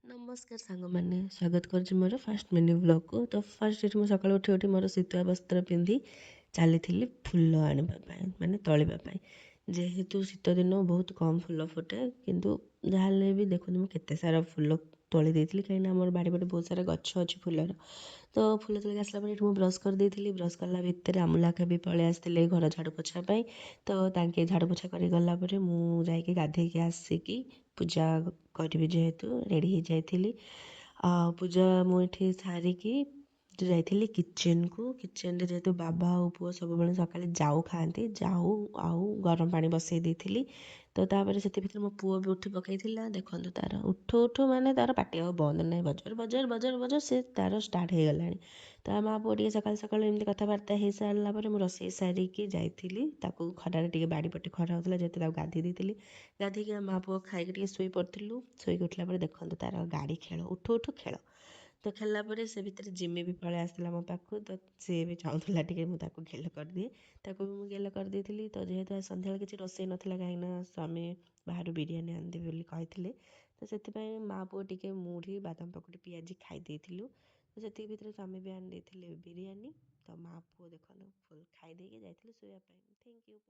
ନମସ୍କାର ସାଙ୍ଗମାନେ, ସ୍ୱାଗତ କରୁଛି ମୋର ଫାଷ୍ଟ ମିନି ବ୍ଲଗ୍କୁ। ତ ଫାଷ୍ଟ ଏଠି ମୁଁ ସକାଳୁ ଉଠି ଉଠି ମୋର ଶୀତୁଆ ବସ୍ତ୍ର ପିନ୍ଧି ଚାଲିଥିଲି ଫୁଲ ଆଣିବା ପାଇଁ, ମାନେ ତୋଳିବା ପାଇଁ। ଯେହେତୁ ଶୀତ ଦିନ ବହୁତ କମ୍ ଫୁଲ ଫୁଟେ, କିନ୍ତୁ ଯାହାହେଲେ ବି ଦେଖନ୍ତୁ ମୁଁ କେତେ ସାରା ଫୁଲ ତୋଳି ଦେଇଥିଲି, କାହିଁକିନା ଆମର ବାଡ଼ି ପଟେ ବହୁତ ସାରା ଗଛ ଅଛି ଫୁଲର। ତ ଫୁଲ ତୋଳିକି ଆସିଲା ପରେ ଏଠି ମୁଁ ବ୍ରସ୍ କରିଦେଇଥିଲି। ବ୍ରସ୍ କଲା ଭିତରେ ଆମୁଲାକା ବି ପଳେଇ ଆସିଥିଲେ ଘର ଝାଡ଼ୁ ପୋଛା ପାଇଁ। ତ ତାଙ୍କେ ଝାଡ଼ୁ ପୋଛା କରି ଗଲା ପରେ ମୁଁ ଯାଇକି ଗାଧେଇକି ଆସିକି ପୂଜା କରିବି ଯେହେତୁ ରେଡ଼ି ହେଇଯାଇଥିଲି। ପୂଜା ମୁଁ ଏଠି ସାରିକି ଯାଇଥିଲି କିଚେନ୍କୁ। କିଚେନ୍ରେ ଯେହେତୁ ବାବା ଆଉ ପୁଅ ସବୁବେଳେ ସକାଳେ ଯାଉ ଖାଆନ୍ତି, ଯାଉ ଆଉ ଗରମ ପାଣି ବସେଇ ଦେଇଥିଲି। ତ ତାପରେ ସେଥି ଭିତରେ ମୋ ପୁଅ ବି ଉଠି ପକେଇଥିଲା। ଦେଖନ୍ତୁ ତାର ଉଠୁ ଉଠୁ ମାନେ ତାର ପାଟି ଆଉ ବନ୍ଦ ନାହିଁ, ବଜର ବଜର ବଜର ବଜର ସେ ତାର ଷ୍ଟାର୍ଟ ହେଇଗଲାଣି। ତା ମା ପୁଅ ଟିକେ ସକାଳୁ ସକାଳୁ ଏମିତି କଥାବାର୍ତ୍ତା ହେଇସାରିଲା ପରେ ମୁଁ ରୋଷେଇ ସାରିକି ଯାଇଥିଲି। ତାକୁ ଖରାରେ ଟିକେ ବାଡ଼ି ପଟେ ଖରା ହେଉଥିଲା ଯେହେତୁ ତାକୁ ଗାଧେଇ ଦେଇଥିଲି। ଗାଧେଇକି ଆମ ମା ପୁଅ ଖାଇକି ଟିକେ ଶୋଇ ପଡ଼ିଥିଲୁ। ଶୋଇକି ଉଠିଲା ପରେ ଦେଖନ୍ତୁ ତାର ଗାଡ଼ି ଖେଳ, ଉଠୁ ଉଠୁ ଖେଳ। ତ ଖେଳିଲା ପରେ ସେ ଭିତରେ ଜିମି ବି ପଳେଇ ଆସିଥିଲା ମୋ ପାଖକୁ। ତ ସିଏ ବି ଚାହୁଁଥିଲା ଟିକେ ମୁଁ ତାକୁ ଗେଲ କରିଦିଏ। ତାକୁ ବି ମୁଁ ଗେଲ କରିଦେଇଥିଲି। ତ ଯେହେତୁ ଆଜି ସନ୍ଧ୍ୟାବେଳେ କିଛି ରୋଷେଇ ନଥିଲା, କାହିଁକିନା ସ୍ୱାମୀ ବାହାରୁ ବିରିୟାନୀ ଆଣିଦେବେ ବୋଲି କହିଥିଲେ, ତ ସେଥିପାଇଁ ମା ପୁଅ ଟିକେ ମୁଢ଼ି, ବାଦାମ ପକୁଡ଼ି, ପିଆଜି ଖାଇ ଦେଇଥିଲୁ। ତ ସେତିକି ଭିତରେ ସ୍ୱାମୀ ବି ଆଣି ଦେଇଥିଲେ ବିରିୟାନୀ। ତ ମା ପୁଅ ଦେଖନ୍ତୁ ଫୁଲ୍ ଖାଇ ଦେଇକି ଯାଇଥିଲେ ଶୋଇବା ପାଇଁ। Thank you.